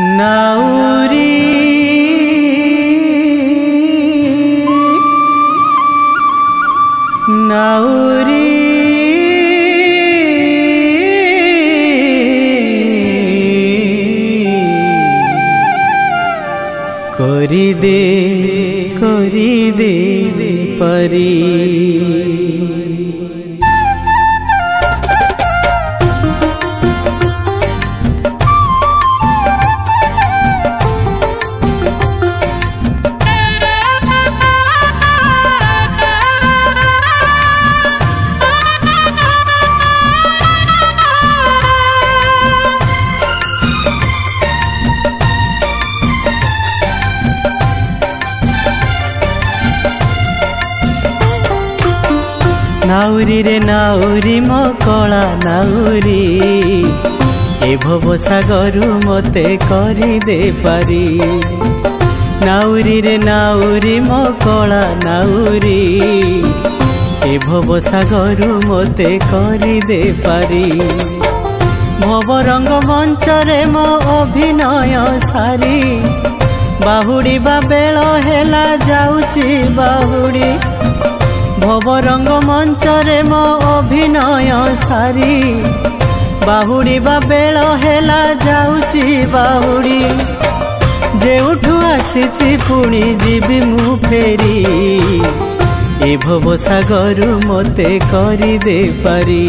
नाउरी नाउरी करी दे परी नाउरी रे नाउरी मो कला नाउरी ए भव सागरु मते करी दे पारी। नाउरी रे नाउरी मो कला नाउरी ए भव सागरु मते करी दे पारी। भवरंग मंच रे मो अभिनय सारी बाहुड़ी बा बेल हेला जाउची बाहुड़ी। भवरंग मंच रे मो अभिनय सारी बाहुड़ी बा बेल हेला जाउची बाहुड़ी। जेउठू आसीची पुणी जीवी मु फेरी ए भव सागरु मते करी दे पारी।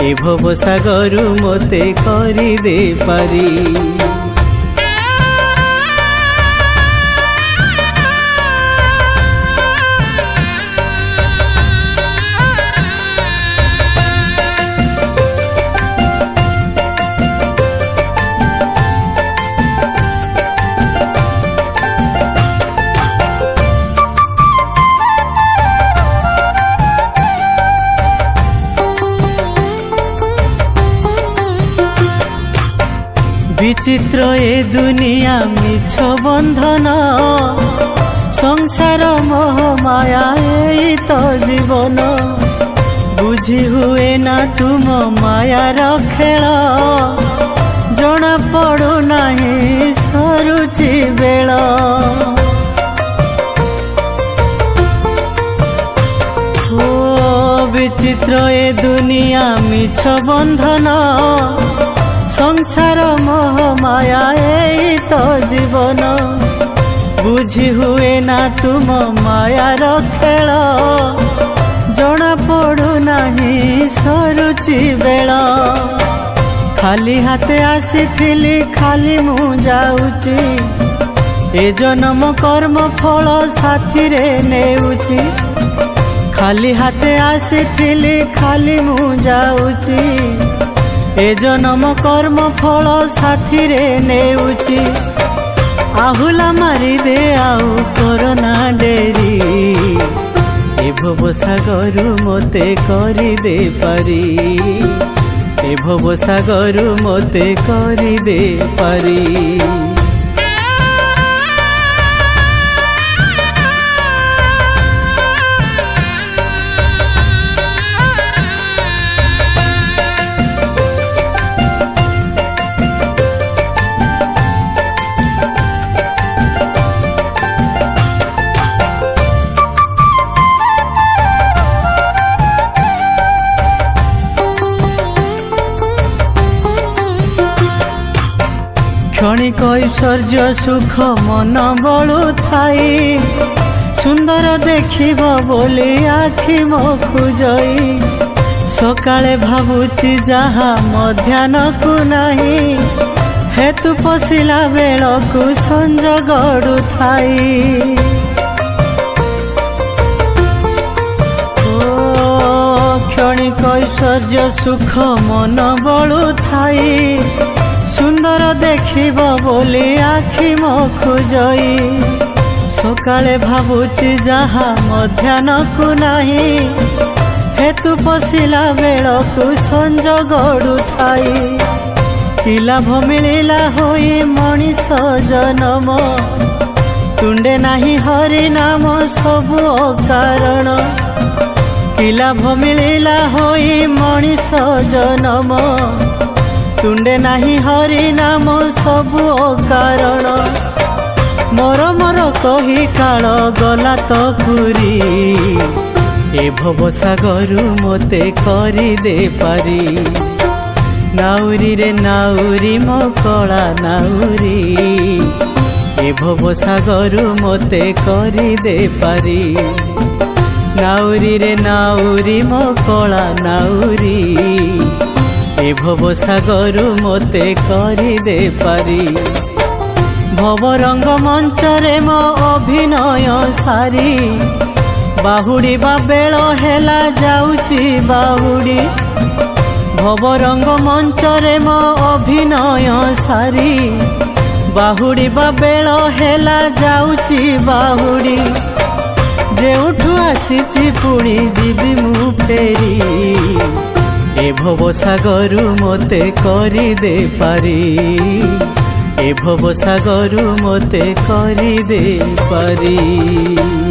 ए भव सागरु मते करी दे पारी। विचित्र ए दुनिया मिछ बंधन संसार मोह माया ए तो जीवन। बुझी हुए ना तुम मायार खेल जना पड़ू नहीं सरुचि बेल। ओ विचित्र ए दुनिया मिछ बंधन संसार मोह माया ए तो जीवन। बुझी हुए ना तुम मायार खेल जना पड़ू नहीं सरुचि बेल। खाली हाथे आसीथिली खाली मु जाउची ए जन्म कर्म फल साथी रे नेउची। खाली हाथे आसीथिली खाली मु जाउची ए जन्म कर्म फल साथी रे नेउची। आहुला मारी दे आउ कोरोना डेरी ए भव सागरु मते करी दे पारी। ए भव सागरु मते करी दे पारी। क्षणिक ऐश्वर्य सुख मन बलु थाई सुंदर देखिब बोली आखि मो खुजई। सकाळे भाबुची जहा मध्याह्न को नहीं हेतु पशिला बेल को संज गड़ु थाई। क्षणिक ऐश्वर्य सुख मन बलु थाई सुंदर देखिब बोली आखि मो खुजई। सकाळे भाबुची जहा मध्याह्न को नहीं हेतु पशिला बेल को संज गड़ु थाई। कि लाभ मिलिला होई मनीष जन्म तुंडे नाही हरि नाम सबु अकारण। कि लाभ मिलिला होई मनीष जन्म तुंडे नाही हरि नाम सबु कारण मोर मोर कही काल गला तो पुरी ए भव सागर मते करी दे पारी नाउरी रे नाउरी मो कला नाउरी ए भव सागर मते करी दे पारी नाउरी रे नाउरी मो कला नाउरी ए भव सागर मते करी दे पारी भव रंग मंच रे मो अभिनय सारी बाहुड़ी बा बेल हेला जाउची बाहुड़ी भव रंग मंच रे मो अभिनय सारी बाहुड़ी बा बेल हेला जाउची बाहुड़ी जेउठु आसीची पुणी जीवी मु फेरी ए भव सागर मते करी दे पारी ए भव सागर मते करी दे पारी।